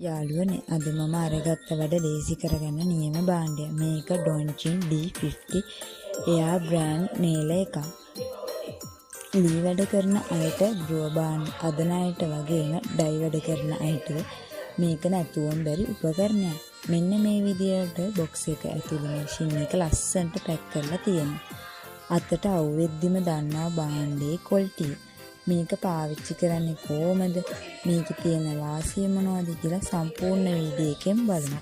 යාළුවනේ අද මම අරගත්ත වැඩ ලේසි කරගන්න නියම භාණ්ඩය. මේක ඩොන්චින් D50 එයා බ්‍රෑන්ඩ් නේල එකක්. ලී වැඩ කරන අයට ග්‍රෝ භාණ්ඩ හදන අයට වගේම ඩයි වැඩ කරන අයට මේක නැතුවම බැරි උපකරණයක්. මෙන්න මේ විදියට බොක්ස් එක ඇතුළේ මැෂින් එක ලස්සනට පැක් කරලා තියෙනවා. අතට අවුෙද්දිම දන්නවා භාණ්ඩේ ක්වොලිටි. මේක පාවිච්චි කරන්නේ කොහමද? මේකේ තියෙන වාසිය මොනවද කියලා සම්පූර්ණ වීඩියෝ එකෙන් බලමු.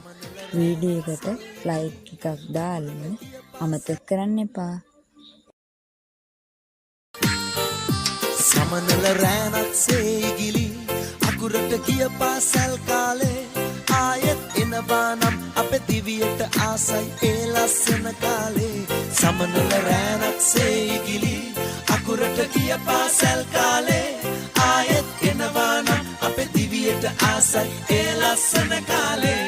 වීඩියෝ එකට ලයික් එකක් දාන්න අමතක කරන්න එපා. සමනල රෑනත් සේගිලි අකුරට ගිය පාසල් කාලේ ආයෙත් එනවා නම් අපේ දිවියට ආසයි ඒ ලස්සන කාලේ. සමනල රෑනත් සේගිලි අකුරට ගිය පාසල් කාලේ ආයෙත් එනවා නම් අපේ දිවියට ආසයි ඒ ලස්සන කාලේ.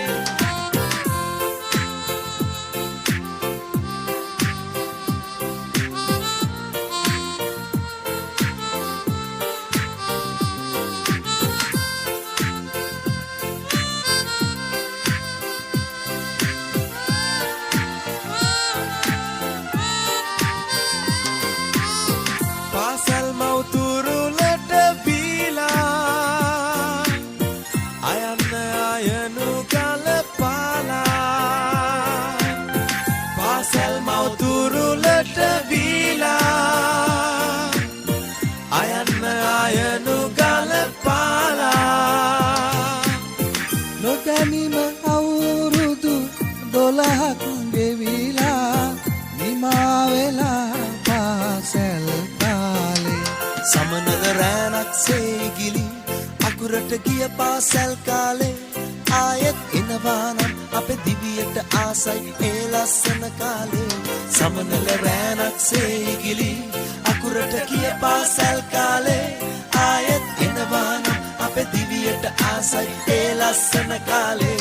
පාසල් මව්තුරුලට බීලා අයන්න අයනු ගලපාලා. පාසල් මව්තුරුලට බීලා අයන්න අයනු ගලපාලා. නොදැනීම අවුරුදු 12ක් ගෙවිලා නිමා වෙලා පාසල් සමනල රෑනක් සේගිලි අකුරට ගිය පාසල් කාලේ ආයෙත් එනවා නම් අපේ දිවියට ආසයි ඒ ලස්සන කාලේ. සමනල රෑනක් සේගිලි අකුරට ගිය පාසල් කාලේ ආයෙත් එනවා නම් අපේ දිවියට ආසයි ඒ ලස්සන කාලේ.